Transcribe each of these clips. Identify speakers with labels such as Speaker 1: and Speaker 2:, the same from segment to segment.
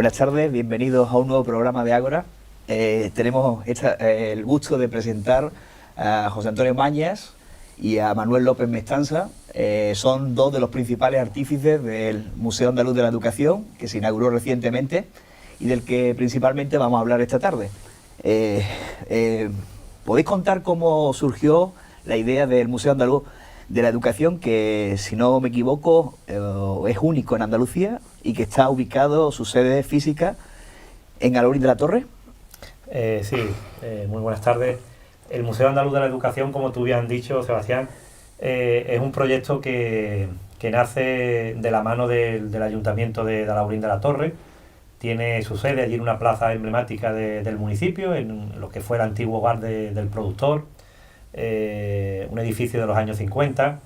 Speaker 1: Buenas tardes, bienvenidos a un nuevo programa de Ágora. Tenemos el gusto de presentar a José Antonio Mañas y a Manuel López Mestanza. Son dos de los principales artífices del Museo Andaluz de la Educación, que se inauguró recientemente y del que principalmente vamos a hablar esta tarde. ¿Podéis contar cómo surgió la idea del Museo Andaluz de la Educación, que, si no me equivoco, es único en Andalucía y que está ubicado, su sede física, en Alhaurín de la Torre?
Speaker 2: Muy buenas tardes. El Museo Andaluz de la Educación, como tú bien has dicho, Sebastián, es un proyecto que nace de la mano del Ayuntamiento de Alhaurín de la Torre. Tiene su sede allí en una plaza emblemática del municipio, en lo que fue el antiguo hogar del productor, un edificio de los años 50,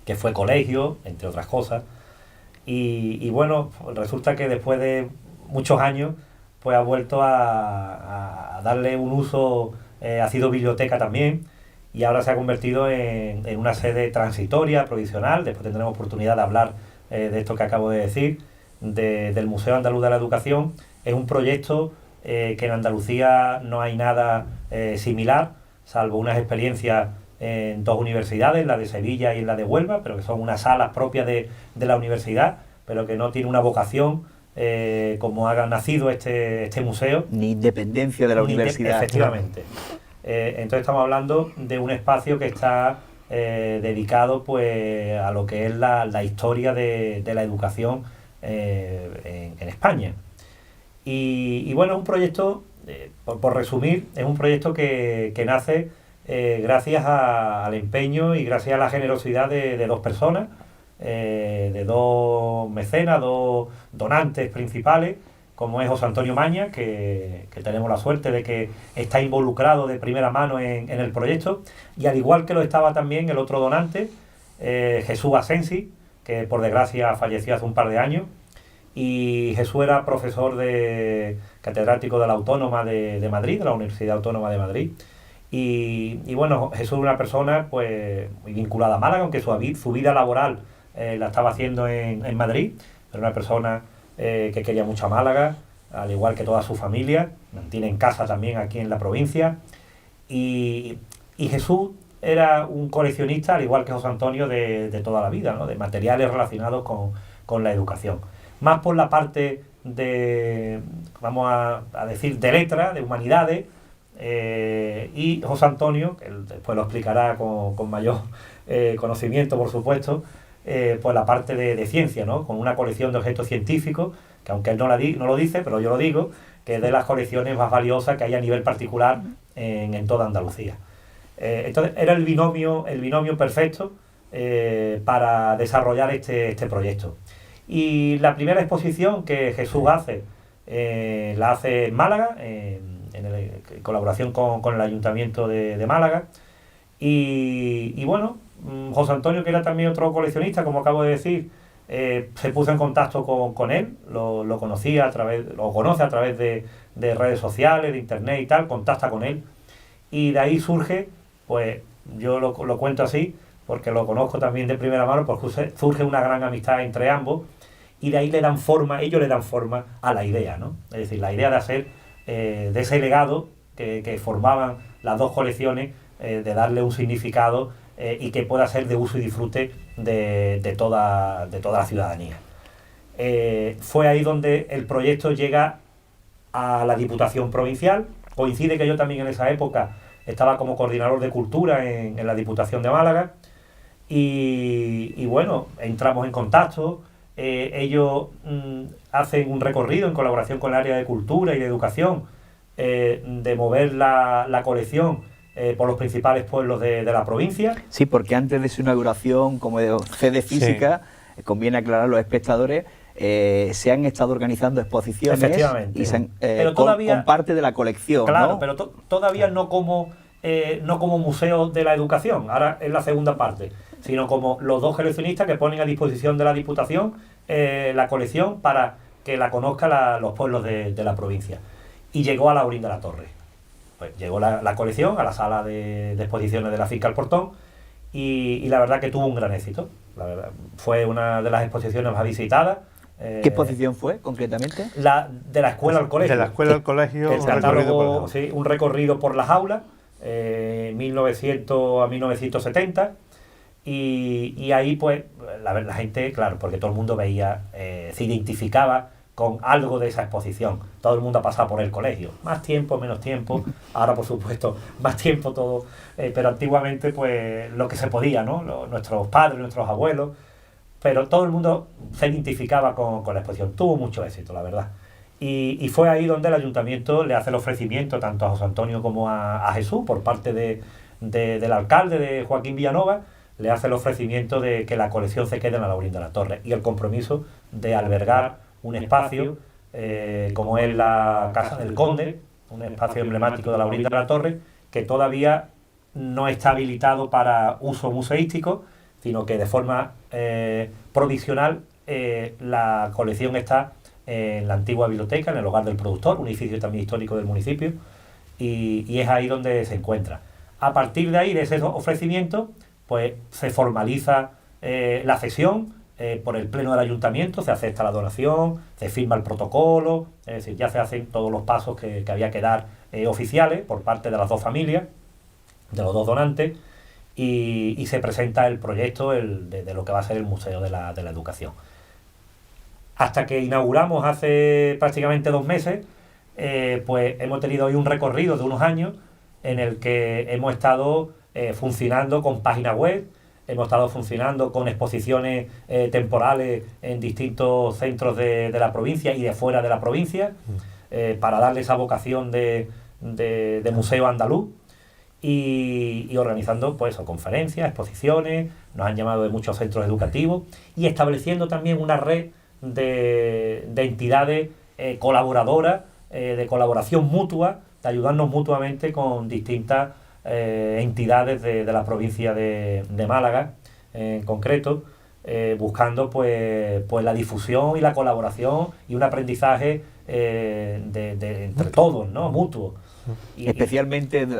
Speaker 2: que fue colegio, entre otras cosas. Y bueno, resulta que después de muchos años, pues ha vuelto a darle un uso, ha sido biblioteca también, y ahora se ha convertido en una sede transitoria, provisional. Después tendremos oportunidad de hablar de esto que acabo de decir, del Museo Andaluz de la Educación. Es un proyecto que en Andalucía no hay nada similar, salvo unas experiencias en dos universidades, la de Sevilla y la de Huelva, pero que son unas salas propias de la universidad, pero que no tiene una vocación como ha nacido este museo.
Speaker 1: Ni independencia de la universidad.
Speaker 2: Efectivamente. Entonces estamos hablando de un espacio que está dedicado, pues, a lo que es la historia de la educación en España. Y bueno, es un proyecto, por resumir, es un proyecto que nace gracias al empeño y gracias a la generosidad de dos personas, de dos mecenas, dos donantes principales, como es José Antonio Mañas, que tenemos la suerte de que está involucrado de primera mano en el proyecto, y al igual que lo estaba también el otro donante, Jesús Asensi, que por desgracia falleció hace un par de años. Y Jesús era profesor catedrático de la Autónoma de Madrid, de la Universidad Autónoma de Madrid. Y bueno, Jesús es una persona, pues, muy vinculada a Málaga, aunque su vida laboral la estaba haciendo en Madrid. Era una persona que quería mucho a Málaga, al igual que toda su familia. Mantiene en casa también aquí en la provincia. Y Jesús era un coleccionista, al igual que José Antonio, de toda la vida, ¿no? De materiales relacionados con la educación. Más por la parte de, vamos a decir, de letra, de humanidades, y José Antonio, que él después lo explicará con mayor conocimiento, por supuesto, pues la parte de ciencia, ¿no? Con una colección de objetos científicos, que aunque él no lo dice, pero yo lo digo, que es de las colecciones más valiosas que hay a nivel particular en toda Andalucía. Entonces era el binomio perfecto para desarrollar este proyecto. Y la primera exposición que Jesús hace, la hace en Málaga, en colaboración con el Ayuntamiento de Málaga. Y bueno, José Antonio, que era también otro coleccionista, como acabo de decir, se puso en contacto con él, lo conoce a través de redes sociales, de internet y tal, contacta con él. Y de ahí surge, pues yo lo cuento así, porque lo conozco también de primera mano, porque surge una gran amistad entre ambos, y de ahí ellos le dan forma a la idea, ¿no? Es decir, la idea de hacer de ese legado que formaban las dos colecciones, de darle un significado y que pueda ser de uso y disfrute de toda la ciudadanía. Fue ahí donde el proyecto llega a la Diputación Provincial. Coincide que yo también en esa época estaba como coordinador de cultura en la Diputación de Málaga, y bueno, entramos en contacto. Ellos hacen un recorrido en colaboración con el área de cultura y de educación, de mover la colección por los principales pueblos de la provincia.
Speaker 1: Sí, porque antes de su inauguración como sede física, sí, conviene aclarar a los espectadores, se han estado organizando exposiciones.
Speaker 2: Efectivamente.
Speaker 1: Y
Speaker 2: pero todavía,
Speaker 1: con parte de la colección,
Speaker 2: claro,
Speaker 1: ¿no?
Speaker 2: Pero todavía no como museo de la educación, ahora es la segunda parte, sino como los dos coleccionistas que ponen a disposición de la Diputación la colección para que la conozcan los pueblos de la provincia. Y llegó a Alhaurín de la Torre. Pues llegó la colección a la sala de exposiciones de la Finca El Portón, y la verdad que tuvo un gran éxito. La verdad, fue una de las exposiciones más visitadas.
Speaker 1: ¿Qué exposición fue, concretamente?
Speaker 2: De la escuela al colegio.
Speaker 3: De la escuela al colegio,
Speaker 2: un catálogo, sí, un recorrido por las aulas, 1900 a 1970, y ahí pues la gente, claro, porque todo el mundo veía, se identificaba con algo de esa exposición. Todo el mundo ha pasado por el colegio, más tiempo, menos tiempo, ahora por supuesto más tiempo todo, pero antiguamente pues lo que se podía, ¿no? Nuestros padres, nuestros abuelos, pero todo el mundo se identificaba con la exposición. Tuvo mucho éxito, la verdad. Y fue ahí donde el ayuntamiento le hace el ofrecimiento tanto a José Antonio como a Jesús, por parte del alcalde, de Joaquín Villanova, le hace el ofrecimiento de que la colección se quede en la Laurín de la Torre, y el compromiso de albergar un espacio como es la Casa del Conde, un espacio emblemático de la Laurín de la Torre, que todavía no está habilitado para uso museístico, sino que de forma provisional la colección está en la antigua biblioteca, en el hogar del productor, un edificio también histórico del municipio, y es ahí donde se encuentra. A partir de ahí, de ese ofrecimiento, pues se formaliza la cesión por el pleno del ayuntamiento, se acepta la donación, se firma el protocolo, es decir, ya se hacen todos los pasos que había que dar oficiales por parte de las dos familias, de los dos donantes, y se presenta el proyecto de lo que va a ser el Museo de la Educación. Hasta que inauguramos hace prácticamente 2 meses, pues hemos tenido hoy un recorrido de unos años en el que hemos estado funcionando con página web, hemos estado funcionando con exposiciones temporales en distintos centros de la provincia y de fuera de la provincia, para darle esa vocación de museo andaluz, y organizando pues conferencias, exposiciones, nos han llamado de muchos centros educativos, y estableciendo también una red de entidades colaboradoras, de colaboración mutua, de ayudarnos mutuamente con distintas entidades de la provincia de Málaga, en concreto, buscando pues la difusión y la colaboración y un aprendizaje entre todos, ¿no? Mutuo.
Speaker 1: Especialmente,
Speaker 2: sí.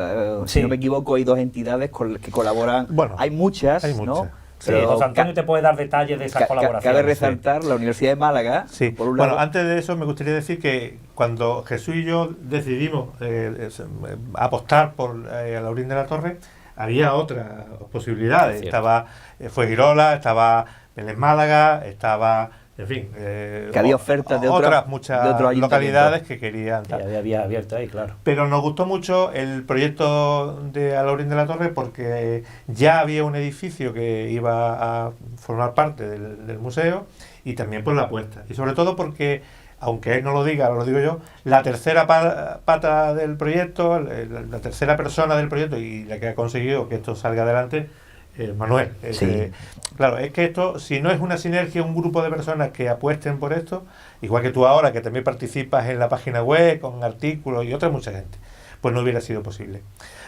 Speaker 1: si no me equivoco, hay 2 entidades que colaboran.
Speaker 3: Bueno,
Speaker 1: hay muchas, ¿no?
Speaker 2: Sí, José Antonio te puede dar detalles de esas colaboraciones.
Speaker 1: Cabe resaltar la Universidad de Málaga,
Speaker 3: sí.
Speaker 1: por un lado.
Speaker 3: Bueno, antes de eso me gustaría decir que cuando Jesús y yo decidimos apostar por Laurín de la Torre, había otras posibilidades. Estaba Fuengirola, estaba Vélez Málaga, estaba, en fin,
Speaker 1: que había ofertas de
Speaker 3: otras muchas localidades que querían.
Speaker 2: Sí, había abierto ahí, claro.
Speaker 3: Pero nos gustó mucho el proyecto de Laurín de la Torre porque ya había un edificio que iba a formar parte del museo, y también por la apuesta. Y sobre todo porque, aunque él no lo diga, lo digo yo, la tercera pata del proyecto, la tercera persona del proyecto y la que ha conseguido que esto salga adelante, Manuel.
Speaker 1: Sí.
Speaker 3: Claro, es que esto, si no es una sinergia, un grupo de personas que apuesten por esto, igual que tú ahora, que también participas en la página web, con artículos y otra mucha gente, pues no hubiera sido posible.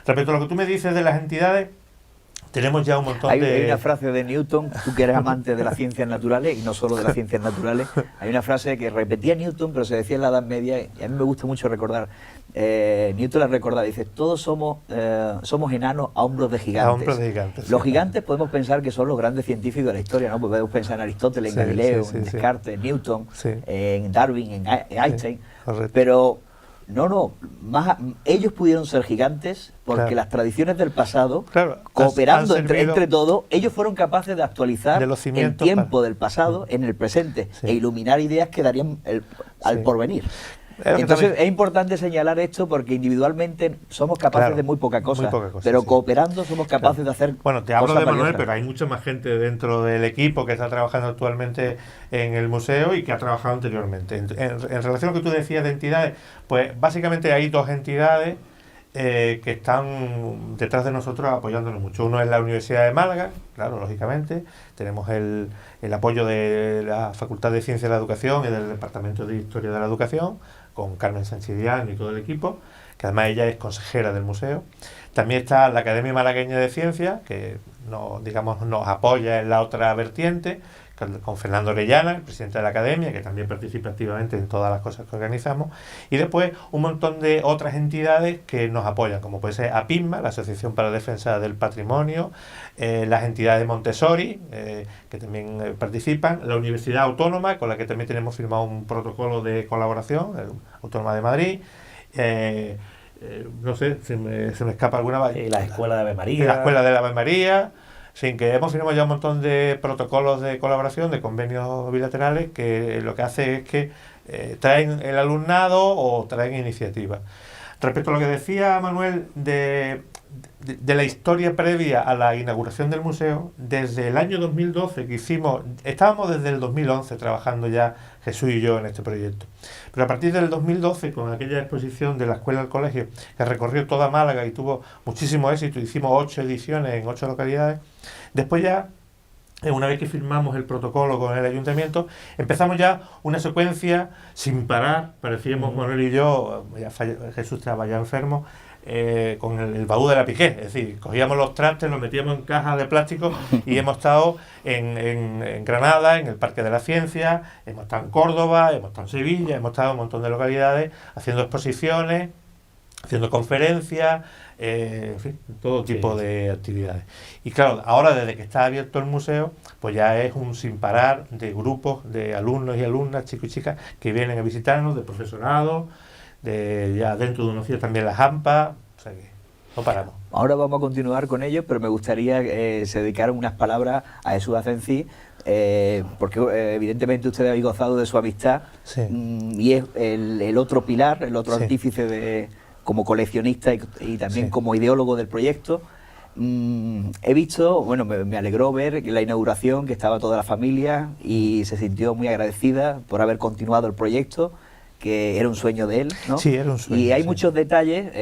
Speaker 3: Respecto a lo que tú me dices de las entidades, tenemos ya un montón de...
Speaker 1: Hay una frase de Newton, tú que eres amante de las ciencias naturales, y no solo de las ciencias naturales, hay una frase que repetía Newton, pero se decía en la Edad Media, y a mí me gusta mucho recordar. Newton la recordaba, dice: todos somos enanos a hombros de gigantes.
Speaker 3: A hombros de gigantes.
Speaker 1: Los gigantes podemos pensar que son los grandes científicos de la historia, ¿no? Podemos pensar en Aristóteles, en Galileo, en Descartes, en Newton, en Darwin, en Einstein, pero... No, ellos pudieron ser gigantes porque las tradiciones del pasado, cooperando entre todos, ellos fueron capaces de actualizar el tiempo del pasado en el presente e iluminar ideas que darían al porvenir. Entonces es importante señalar esto porque individualmente somos capaces de muy poca cosa, pero cooperando somos capaces de hacer.
Speaker 3: Bueno, te hablo de Manuel, pero hay mucha más gente dentro del equipo que está trabajando actualmente en el museo y que ha trabajado anteriormente. En relación a lo que tú decías de entidades, pues básicamente hay 2 entidades que están detrás de nosotros apoyándonos mucho. Uno es la Universidad de Málaga, claro, lógicamente. Tenemos el apoyo de la Facultad de Ciencias de la Educación y del Departamento de Historia de la Educación, con Carmen Sánchez Dián y todo el equipo, que además ella es consejera del museo. También está la Academia Malagueña de Ciencias, que nos apoya en la otra vertiente, con Fernando Orellana, el presidente de la Academia, que también participa activamente en todas las cosas que organizamos, y después un montón de otras entidades que nos apoyan, como puede ser APISMA, la Asociación para la Defensa del Patrimonio, las entidades Montessori, que también participan, la Universidad Autónoma, con la que también tenemos firmado un protocolo de colaboración, la Autónoma de Madrid, no sé, se me escapa alguna.
Speaker 2: Y la Escuela de Ave María.
Speaker 3: La Escuela de la Ave María. Sin que hemos firmado ya un montón de protocolos de colaboración, de convenios bilaterales, que lo que hace es que traen el alumnado o traen iniciativas. Respecto a lo que decía Manuel de la historia previa a la inauguración del museo, desde el año 2012 que estábamos desde el 2011 trabajando ya Jesús y yo en este proyecto, pero a partir del 2012, con aquella exposición de la escuela al colegio que recorrió toda Málaga y tuvo muchísimo éxito, hicimos 8 ediciones en 8 localidades, después ya, una vez que firmamos el protocolo con el ayuntamiento, empezamos ya una secuencia sin parar. Parecíamos Manuel y yo, Jesús estaba ya enfermo, con el baúl de la Piqué, es decir, cogíamos los trastes, los metíamos en cajas de plástico y hemos estado en Granada, en el Parque de la Ciencia, hemos estado en Córdoba, hemos estado en Sevilla, hemos estado en un montón de localidades haciendo exposiciones, haciendo conferencias, en fin, todo tipo de actividades. Y claro, ahora desde que está abierto el museo, pues ya es un sin parar de grupos de alumnos y alumnas, chicos y chicas, que vienen a visitarnos, de profesorado, ya dentro de unos días también las AMPA, o sea que no paramos.
Speaker 1: Ahora vamos a continuar con ello, pero me gustaría que se dedicaran unas palabras a Jesús Asensi, porque evidentemente ustedes habéis gozado de su amistad,
Speaker 3: Sí.
Speaker 1: Y es el otro pilar, el otro
Speaker 3: Sí.
Speaker 1: artífice como coleccionista y también
Speaker 3: Sí.
Speaker 1: como ideólogo del proyecto. He visto, bueno, me alegró ver la inauguración, que estaba toda la familia y se sintió muy agradecida por haber continuado el proyecto, que era un sueño de él, ¿no?
Speaker 3: Sí, era un sueño.
Speaker 1: Y hay
Speaker 3: sí.
Speaker 1: muchos detalles,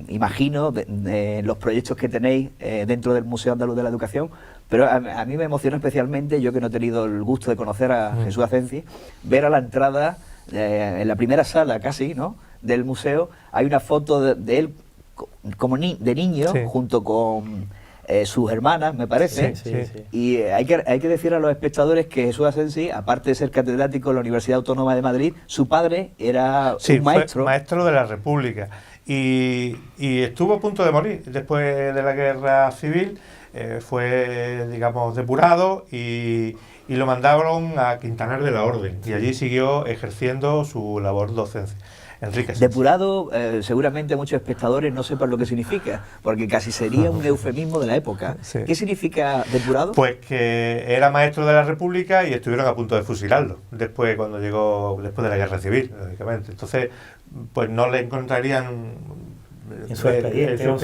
Speaker 1: imagino, de los proyectos que tenéis dentro del Museo Andaluz de la Educación, pero a mí me emociona especialmente, yo que no he tenido el gusto de conocer a Jesús Asensi, ver a la entrada, en la primera sala casi, ¿no?, del museo, hay una foto de él como de niño,
Speaker 3: Sí.
Speaker 1: junto con sus hermanas, me parece.
Speaker 2: Sí, sí, sí.
Speaker 1: Y hay que decir a los espectadores que Jesús Asensi, aparte de ser catedrático en la Universidad Autónoma de Madrid, su padre era
Speaker 3: Sí,
Speaker 1: un maestro.
Speaker 3: fue maestro de la República y estuvo a punto de morir después de la Guerra Civil. Fue, digamos, depurado y lo mandaron a Quintanar de la Orden y allí siguió ejerciendo su labor docente. Enrique Asensi.
Speaker 1: Depurado, seguramente muchos espectadores no sepan lo que significa, porque casi sería un eufemismo de la época.
Speaker 3: Sí.
Speaker 1: ¿Qué significa depurado?
Speaker 3: Pues que era maestro de la República y estuvieron a punto de fusilarlo después después de la Guerra Civil, lógicamente. Entonces, pues no le encontrarían
Speaker 2: en su expediente, en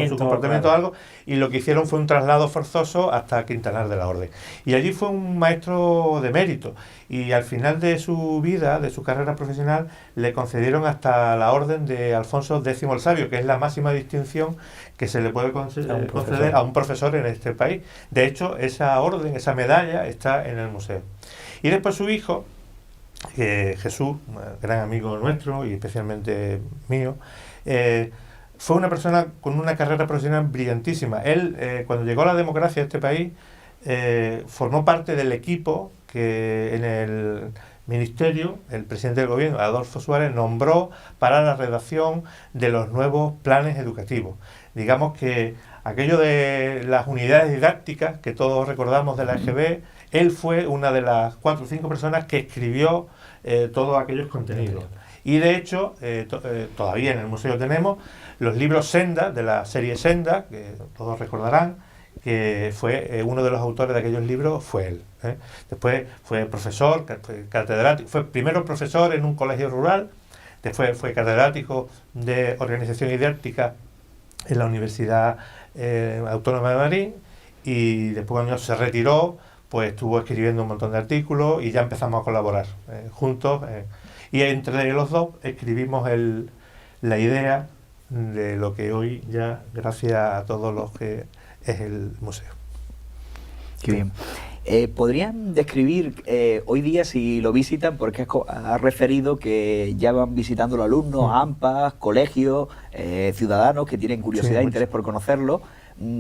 Speaker 2: su comportamiento,
Speaker 3: o algo, y lo que hicieron fue un traslado forzoso hasta Quintanar de la Orden. Y allí fue un maestro de mérito, y al final de su vida, de su carrera profesional, le concedieron hasta la Orden de Alfonso X el Sabio, que es la máxima distinción que se le puede conceder a un profesor en este país. De hecho, esa orden, esa medalla, está en el museo. Y después su hijo, Jesús, un gran amigo nuestro y especialmente mío, fue una persona con una carrera profesional brillantísima. Él, cuando llegó a la democracia a este país, formó parte del equipo que en el ministerio, el presidente del gobierno, Adolfo Suárez, nombró para la redacción de los nuevos planes educativos. Digamos que aquello de las unidades didácticas que todos recordamos de la EGB, él fue una de las 4 o 5 personas que escribió todos aquellos contenidos. Y de hecho, todavía en el museo tenemos los libros Senda, de la serie Senda, que todos recordarán, que fue uno de los autores de aquellos libros, fue él. Después fue profesor, catedrático, fue primero profesor en un colegio rural, después fue catedrático de organización didáctica en la Universidad Autónoma de Madrid, y después cuando se retiró, pues estuvo escribiendo un montón de artículos y ya empezamos a colaborar juntos. Y entre los dos escribimos la idea de lo que hoy ya, gracias a todos los que es el museo.
Speaker 1: Qué bien. ¿Podrían describir hoy día, si lo visitan, porque ha referido que ya van visitando los alumnos, AMPAs, colegios, ciudadanos que tienen curiosidad e interés por conocerlo?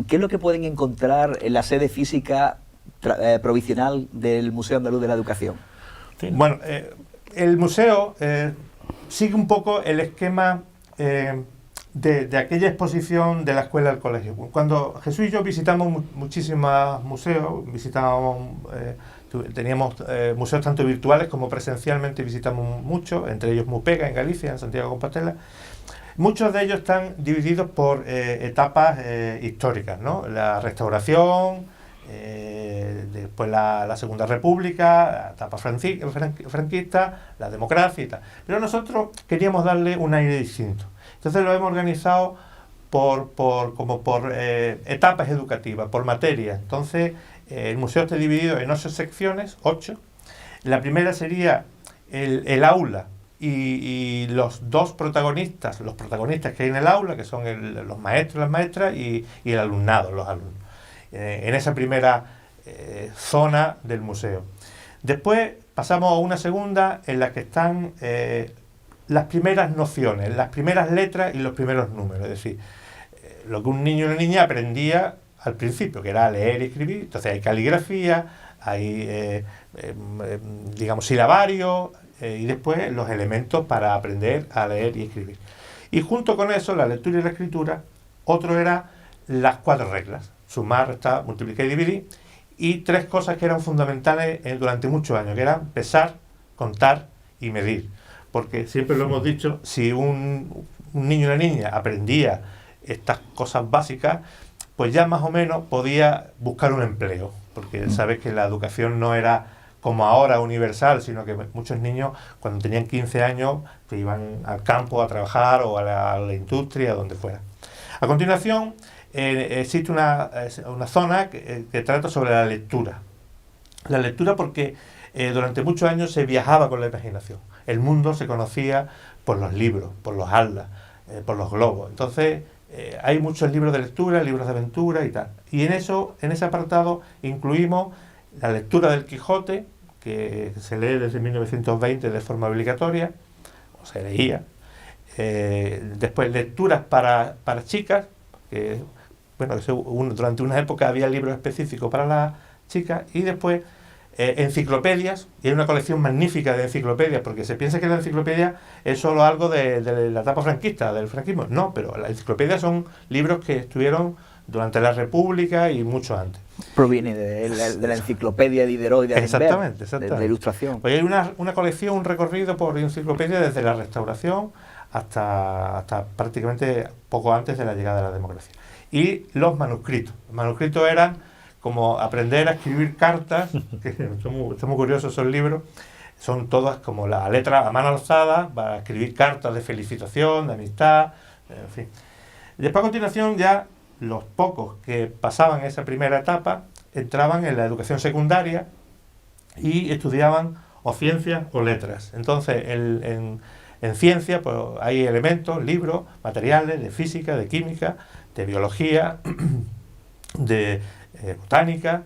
Speaker 1: ¿Qué es lo que pueden encontrar en la sede física provisional del Museo Andaluz de la Educación?
Speaker 2: Sí.
Speaker 3: Bueno, el museo sigue un poco el esquema de aquella exposición de la escuela al colegio. Cuando Jesús y yo visitamos muchísimos museos, teníamos museos tanto virtuales como presencialmente, visitamos muchos, entre ellos Mupega en Galicia, en Santiago de Compostela. Muchos de ellos están divididos por etapas históricas, ¿no? La restauración, después la Segunda República, la etapa franquista, la democracia y tal. Pero nosotros queríamos darle un aire distinto. Entonces lo hemos organizado por etapas educativas, por materias. Entonces el museo está dividido en 8 secciones, 8. La primera sería el aula y los dos protagonistas, los protagonistas que hay en el aula, que son los maestros, las maestras y el alumnado, los alumnos. En esa primera zona del museo. Después pasamos a una segunda en la que están las primeras nociones, las primeras letras y los primeros números. Es decir, lo que un niño y una niña aprendía al principio, que era leer y escribir. Entonces hay caligrafía, hay, digamos, silabario y después los elementos para aprender a leer y escribir. Y junto con eso, la lectura y la escritura, otro era las 4 reglas: sumar, restar, multiplicar y dividir, y 3 cosas que eran fundamentales durante muchos años, que eran pesar, contar y medir. Porque siempre lo hemos dicho, si un niño y una niña aprendía estas cosas básicas, pues ya más o menos podía buscar un empleo, porque sabes que la educación no era como ahora universal, sino que muchos niños cuando tenían 15 años pues iban al campo a trabajar o a la industria, donde fuera. A continuación, existe una zona que trata sobre la lectura. La lectura porque durante muchos años se viajaba con la imaginación. El mundo se conocía por los libros, por los atlas, por los globos. Entonces hay muchos libros de lectura, libros de aventura y tal. Y en ese apartado incluimos la lectura del Quijote, que se lee desde 1920 de forma obligatoria, o se leía. Después lecturas para chicas, que bueno, durante una época había libros específicos para las chicas, y después enciclopedias, y hay una colección magnífica de enciclopedias, porque se piensa que la enciclopedia es solo algo de la etapa franquista, del franquismo. No, pero las enciclopedias son libros que estuvieron durante la República y mucho antes.
Speaker 1: Proviene de la enciclopedia de Diderot y de
Speaker 3: Exactamente.
Speaker 1: de ilustración.
Speaker 3: Pues hay una colección, un recorrido por enciclopedia desde la Restauración hasta prácticamente poco antes de la llegada de la democracia. Y los manuscritos. Los manuscritos eran como aprender a escribir cartas, que son muy curiosos esos libros. Son todas como la letra a mano alzada para escribir cartas de felicitación, de amistad, en fin. Después, a continuación, ya los pocos que pasaban esa primera etapa entraban en la educación secundaria y estudiaban o ciencias o letras. Entonces, en ciencia pues, hay elementos, libros, materiales de física, de química, de biología, de botánica,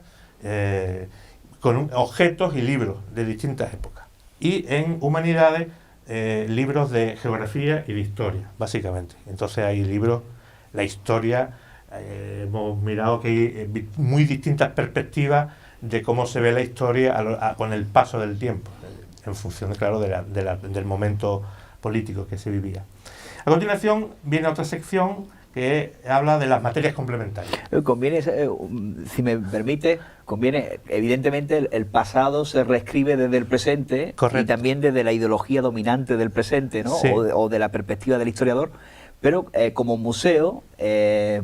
Speaker 3: con objetos y libros de distintas épocas. Y en humanidades, libros de geografía y de historia, básicamente. Entonces hay libros, la historia, hemos mirado que hay muy distintas perspectivas de cómo se ve la historia con el paso del tiempo, en función, claro, del momento político que se vivía. A continuación viene otra sección que habla de las materias complementarias.
Speaker 1: Conviene, si me permite, evidentemente, el pasado se reescribe desde el presente. Correcto. Y también desde la ideología dominante del presente, ¿no? Sí. O de la perspectiva del historiador. Pero como museo,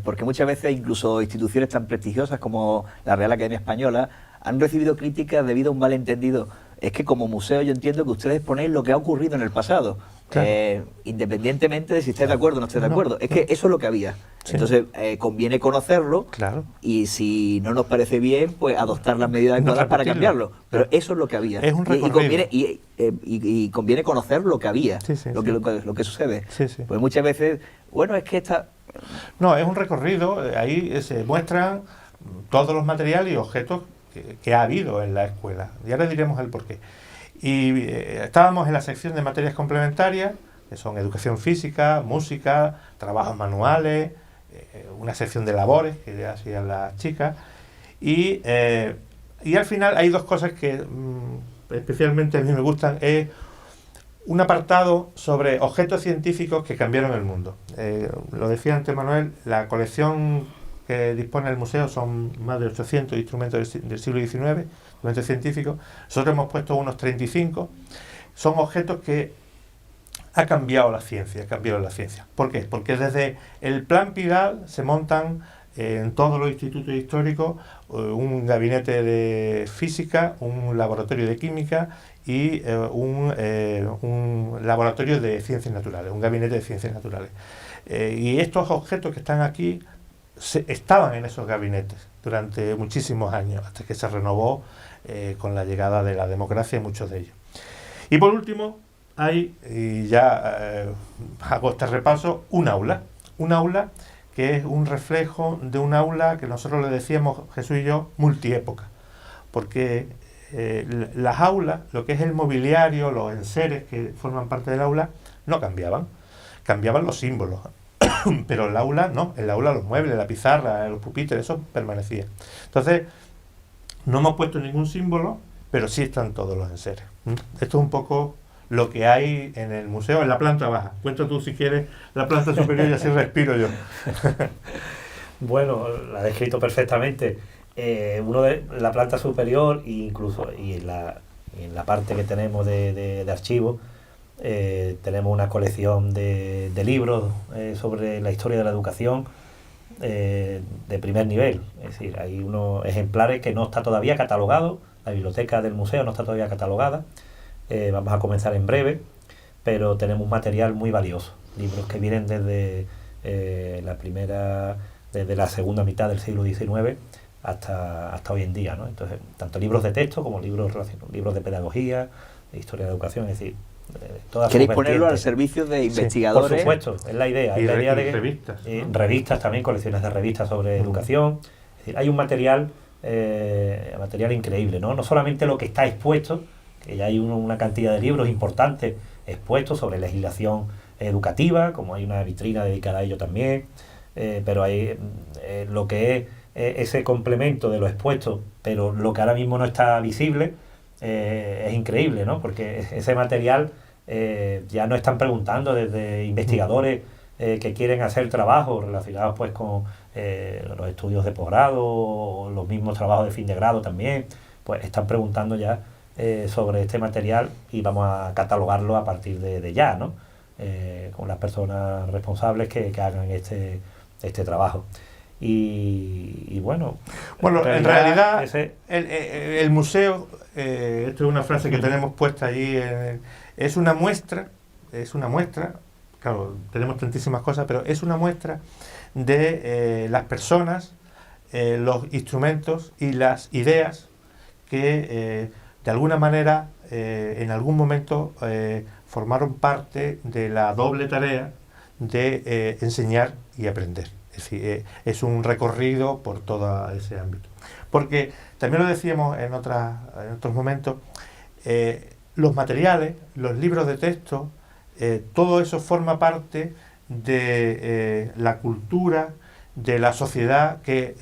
Speaker 1: porque muchas veces incluso instituciones tan prestigiosas como la Real Academia Española han recibido críticas debido a un malentendido. Es que como museo yo entiendo que ustedes ponéis lo que ha ocurrido en el pasado, claro. Independientemente de si estáis de acuerdo o no estáis de acuerdo. Es que eso es lo que había. Sí. Entonces conviene conocerlo, claro. Y si no nos parece bien, pues adoptar las medidas adecuadas para cambiarlo. Pero eso es lo que había.
Speaker 3: Es un recorrido.
Speaker 1: Y conviene conocer lo que había, sí, sí, lo que sucede. Sí, sí. Pues muchas veces, bueno, es que esta...
Speaker 3: No, es un recorrido, ahí se muestran todos los materiales y objetos que ha habido en la escuela. Ya les diremos el porqué. Y estábamos en la sección de materias complementarias, que son educación física, música, trabajos manuales, una sección de labores que hacían las chicas, y Y al final hay dos cosas que especialmente a mí me gustan. Es un apartado sobre objetos científicos que cambiaron el mundo. Lo decía antes Manuel, la colección que dispone el museo son más de 800 instrumentos del siglo XIX, instrumentos científicos. Nosotros hemos puesto unos 35. Son objetos que ha cambiado la ciencia, ¿Por qué? Porque desde el Plan Pigalle se montan en todos los institutos históricos un gabinete de física, un laboratorio de química y un laboratorio de ciencias naturales, un gabinete de ciencias naturales. Y estos objetos que están aquí estaban en esos gabinetes durante muchísimos años, hasta que se renovó con la llegada de la democracia, muchos de ellos. Y por último, hay, y ya hago este repaso, un aula que es un reflejo de un aula que nosotros le decíamos, Jesús y yo, multiépoca, porque las aulas, lo que es el mobiliario, los enseres que forman parte del aula, no cambiaban los símbolos, pero el aula no, el aula, los muebles, la pizarra, los pupitres, eso permanecía. Entonces, no hemos puesto ningún símbolo, pero sí están todos los enseres. Esto es un poco lo que hay en el museo, en la planta baja. Cuenta tú, si quieres, la planta superior y así respiro yo.
Speaker 2: Bueno, la ha descrito perfectamente. Uno de la planta superior, incluso y en la parte que tenemos de archivo, tenemos una colección de libros sobre la historia de la educación de primer nivel. Es decir, hay unos ejemplares que no está todavía catalogado, la biblioteca del museo no está todavía catalogada. Vamos a comenzar en breve, pero tenemos un material muy valioso, libros que vienen desde desde la segunda mitad del siglo XIX hasta hoy en día, ¿no? Entonces, tanto libros de texto como libros de pedagogía, de historia de la educación, es decir, todas.
Speaker 1: ¿Queréis ponerlo al servicio de investigadores?
Speaker 2: Por supuesto, es la idea.
Speaker 3: Y
Speaker 2: la idea de
Speaker 3: revistas, ¿no?
Speaker 2: Revistas también, colecciones de revistas sobre educación. Es decir, hay un material increíble, ¿no? No solamente lo que está expuesto, que ya hay una cantidad de libros importantes expuestos sobre legislación educativa, como hay una vitrina dedicada a ello también, pero hay lo que es ese complemento de lo expuesto, pero lo que ahora mismo no está visible, es increíble, ¿no? Porque ese material ya nos están preguntando desde investigadores que quieren hacer trabajos relacionados pues con los estudios de posgrado o los mismos trabajos de fin de grado también, pues están preguntando ya sobre este material y vamos a catalogarlo a partir de ya, ¿no? Con las personas responsables que hagan este trabajo. Y bueno,
Speaker 3: en realidad el museo, esto es una frase que tenemos puesta allí, es una muestra, claro, tenemos tantísimas cosas, pero es una muestra de las personas, los instrumentos y las ideas que de alguna manera en algún momento formaron parte de la doble tarea de enseñar y aprender. Es decir, es un recorrido por todo ese ámbito. Porque también lo decíamos en otros momentos, los materiales, los libros de texto, todo eso forma parte de la cultura, de la sociedad que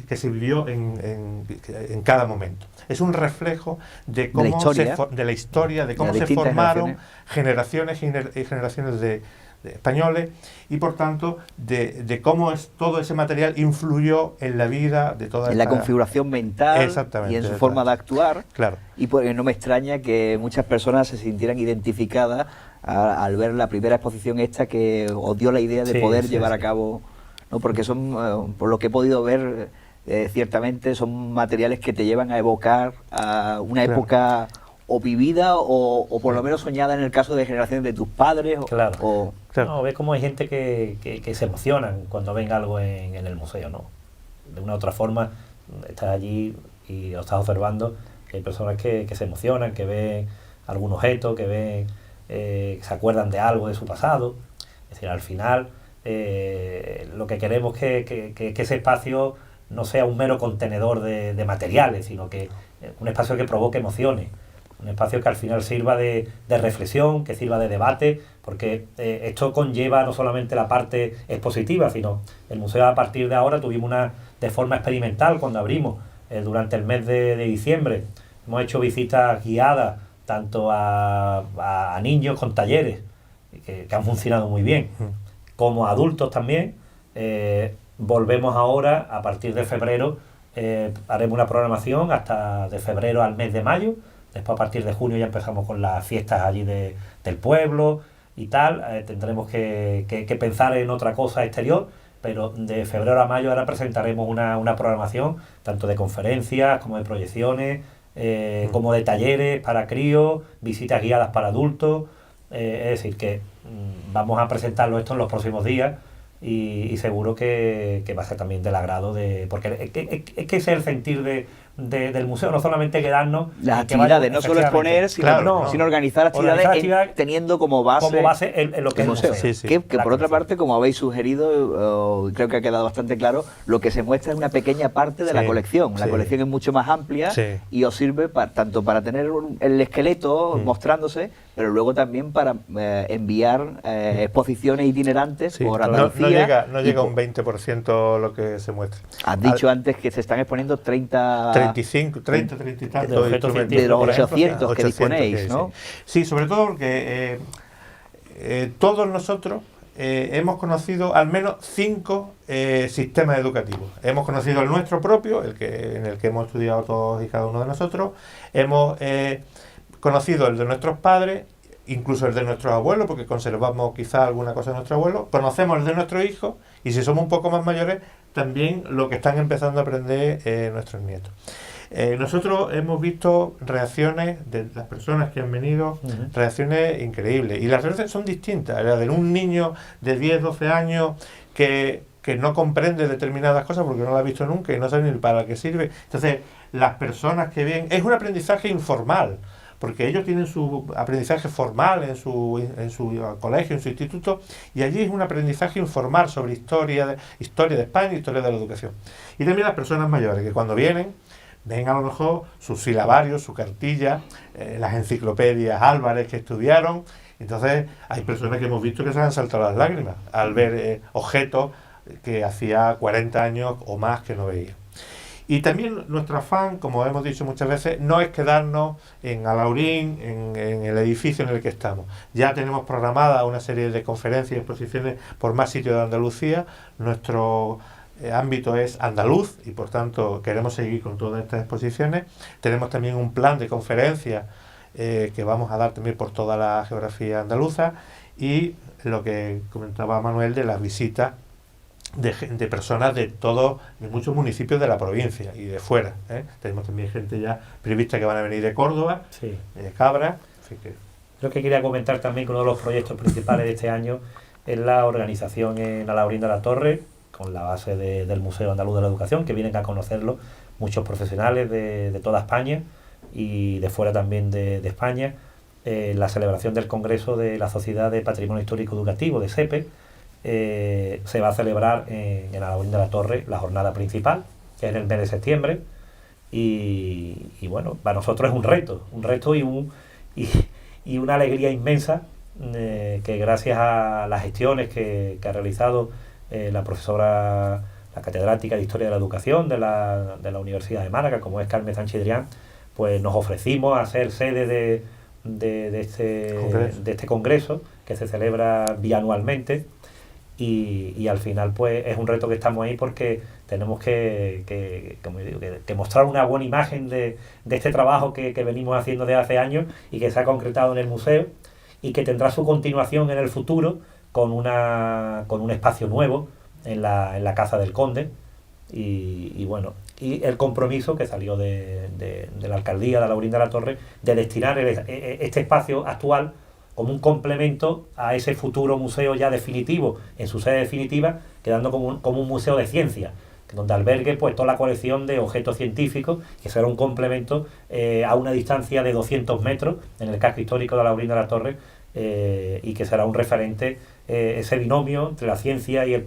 Speaker 3: se vivió en cada momento. Es un reflejo de cómo de la historia, de cómo se formaron generaciones y generaciones de españoles, y por tanto de cómo todo ese material influyó en la vida de toda
Speaker 1: la configuración mental y en su forma de actuar.
Speaker 3: Claro.
Speaker 1: Y pues no me extraña que muchas personas se sintieran identificadas al ver la primera exposición esta que os dio la idea de poder llevar a cabo, ¿no? Porque son, por lo que he podido ver, ciertamente son materiales que te llevan a evocar a una época o vivida o por lo menos soñada en el caso de generaciones de tus padres.
Speaker 2: Claro. No, ves cómo hay gente que se emocionan cuando ven algo en el museo, ¿no? De una u otra forma, estás allí y lo estás observando, que hay personas que se emocionan, que ven algún objeto, que ven, se acuerdan de algo de su pasado. Es decir, al final, lo que queremos es que ese espacio no sea un mero contenedor de materiales, sino que un espacio que provoque emociones. Un espacio que al final sirva de reflexión, que sirva de debate, porque esto conlleva no solamente la parte expositiva, sino el museo a partir de ahora tuvimos de forma experimental, cuando abrimos, durante el mes de diciembre. Hemos hecho visitas guiadas tanto a niños con talleres, que han funcionado muy bien, como a adultos también. Volvemos ahora, a partir de febrero, haremos una programación hasta de febrero al mes de mayo. Después, a partir de junio, ya empezamos con las fiestas allí del pueblo y tal. Tendremos que pensar en otra cosa exterior, pero de febrero a mayo ahora presentaremos una programación tanto de conferencias como de proyecciones, como de talleres para críos, visitas guiadas para adultos. Es decir, que vamos a presentarlo esto en los próximos días y seguro que va a ser también del agrado porque es que ese es el sentir del museo, no solamente quedarnos
Speaker 1: las actividades, no solo exponer, sino organizar actividades teniendo como base
Speaker 2: lo que es el museo.
Speaker 1: Que por otra parte, como habéis sugerido, creo que ha quedado bastante claro, lo que se muestra es una pequeña parte de la colección. La colección es mucho más amplia y os sirve tanto para tener el esqueleto mostrándose, pero luego también para enviar exposiciones itinerantes por Andalucía.
Speaker 3: No llega un 20% lo que se muestra.
Speaker 1: Has dicho antes que se están exponiendo 30
Speaker 3: y tantos
Speaker 1: de los 800 que disponéis, ¿no?
Speaker 3: Sí, sobre todo porque todos nosotros hemos conocido al menos 5 sistemas educativos. Hemos conocido el nuestro propio, en el que hemos estudiado todos y cada uno de nosotros. Hemos conocido el de nuestros padres, incluso el de nuestros abuelos, porque conservamos quizá alguna cosa de nuestros abuelos. Conocemos el de nuestros hijos y si somos un poco más mayores, también lo que están empezando a aprender nuestros nietos. Nosotros hemos visto reacciones de las personas que han venido, reacciones increíbles. Y las reacciones son distintas. La de un niño de 10, 12 años que no comprende determinadas cosas porque no la ha visto nunca y no sabe ni para qué sirve. Entonces, las personas que ven... Es un aprendizaje informal, porque ellos tienen su aprendizaje formal en su colegio, en su instituto, y allí es un aprendizaje informal sobre historia de España, historia de la educación. Y también las personas mayores, que cuando vienen, ven a lo mejor sus silabarios, su cartilla, las enciclopedias Álvarez que estudiaron. Entonces hay personas que hemos visto que se han saltado las lágrimas al ver objetos que hacía 40 años o más que no veían. Y también nuestro afán, como hemos dicho muchas veces, no es quedarnos en Alhaurín, en el edificio en el que estamos. Ya tenemos programada una serie de conferencias y exposiciones por más sitios de Andalucía. Nuestro ámbito es andaluz y por tanto queremos seguir con todas estas exposiciones. Tenemos también un plan de conferencias que vamos a dar también por toda la geografía andaluza y lo que comentaba Manuel de las visitas de personas de muchos municipios de la provincia y de fuera. Tenemos también gente ya prevista que van a venir de Córdoba, de Cabra. Así que...
Speaker 2: Lo que quería comentar también que uno de los proyectos principales de este año es la organización en Alhaurín de la Torre, con la base del Museo Andaluz de la Educación, que vienen a conocerlo muchos profesionales de toda España y de fuera también de España. La celebración del Congreso de la Sociedad de Patrimonio Histórico Educativo, de SEPE, se va a celebrar en Alhaurín de la Torre la jornada principal, que es en el mes de septiembre, y bueno, para nosotros es un reto y una alegría inmensa, que gracias a las gestiones que ha realizado la profesora, la catedrática de Historia de la Educación de la Universidad de Málaga, como es Carmen Sánchez Drián, pues nos ofrecimos a ser sede de este congreso que se celebra bianualmente. Y al final pues es un reto que estamos ahí porque tenemos que mostrar una buena imagen de este trabajo que venimos haciendo desde hace años y que se ha concretado en el museo y que tendrá su continuación en el futuro con un espacio nuevo en la Casa del Conde y bueno, y el compromiso que salió de la alcaldía de Alhaurín de la Torre de destinar este espacio actual como un complemento a ese futuro museo ya definitivo, en su sede definitiva, quedando como un museo de ciencia, donde albergue pues toda la colección de objetos científicos, que será un complemento a una distancia de 200 metros en el casco histórico de Alhaurín de la Torre, y que será un referente, ese binomio entre la ciencia y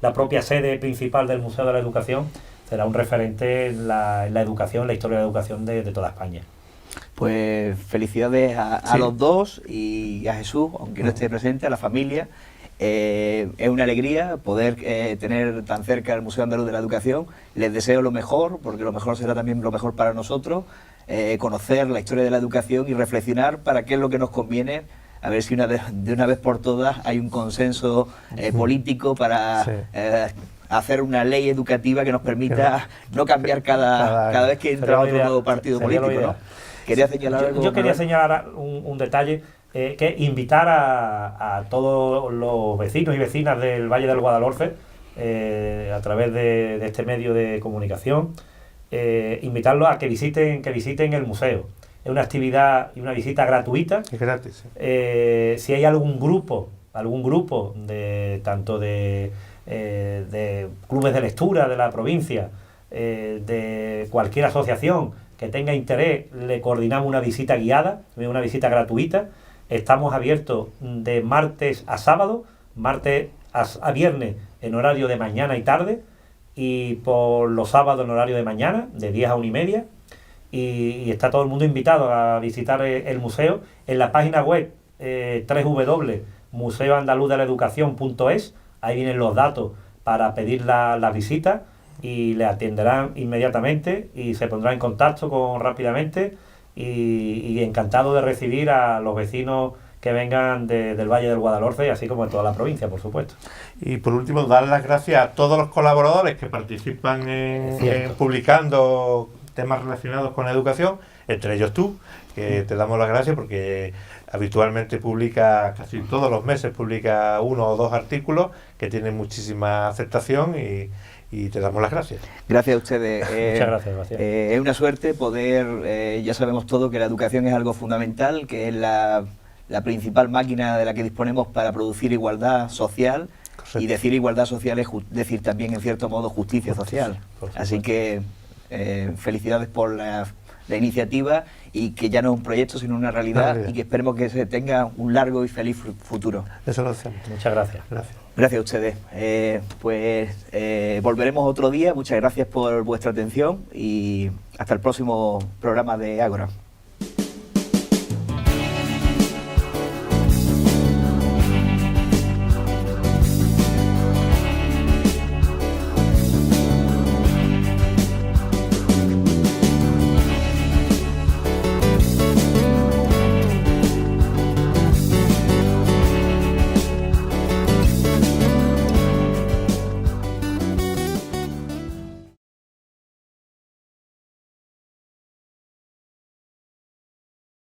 Speaker 2: la propia sede principal del Museo de la Educación, será un referente en la educación, en la historia de la educación de toda España.
Speaker 1: Pues felicidades a los dos y a Jesús, aunque no esté presente, a la familia. Es una alegría poder tener tan cerca el Museo Andaluz de la Educación. Les deseo lo mejor, porque lo mejor será también lo mejor para nosotros, conocer la historia de la educación y reflexionar para qué es lo que nos conviene, a ver si de una vez por todas hay un consenso político para hacer una ley educativa que nos permita no cambiar cada vez que entra otro nuevo partido político, ¿no? Quería señalar algo.
Speaker 2: Yo quería señalar un detalle, que invitar a todos los vecinos y vecinas del Valle del Guadalhorce, a través de este medio de comunicación, invitarlos a que visiten el museo. Es una actividad y una visita gratuita.
Speaker 3: Es gratis.
Speaker 2: Si hay algún grupo tanto de clubes de lectura de la provincia, de cualquier asociación que tenga interés, le coordinamos una visita guiada, una visita gratuita. Estamos abiertos de martes a sábado, martes a viernes en horario de mañana y tarde, y por los sábados en horario de mañana, de 10 a 1:30, y está todo el mundo invitado a visitar el museo. En la página web www.museoandaluzdelaaeducacion.es, ahí vienen los datos para pedir la visita, y le atenderán inmediatamente y se pondrá en contacto rápidamente, y encantado de recibir a los vecinos que vengan del Valle del Guadalhorce, así como de toda la provincia, por supuesto.
Speaker 3: Y por último, dar las gracias a todos los colaboradores que participan en publicando temas relacionados con la educación, entre ellos tú, que te damos las gracias porque habitualmente publica, casi todos los meses publica 1 o 2 artículos que tienen muchísima aceptación, y te damos las gracias.
Speaker 1: Gracias a ustedes.
Speaker 2: Muchas gracias.
Speaker 1: Es una suerte poder, ya sabemos todos que la educación es algo fundamental, que es la principal máquina de la que disponemos para producir igualdad social. Correcto. Y decir igualdad social es decir también, en cierto modo, justicia social. Así que felicidades por la iniciativa, y que ya no es un proyecto sino una realidad, y que esperemos que se tenga un largo y feliz futuro.
Speaker 3: Eso lo hacemos.
Speaker 2: Muchas gracias.
Speaker 1: Gracias a ustedes. Volveremos otro día. Muchas gracias por vuestra atención y hasta el próximo programa de Ágora.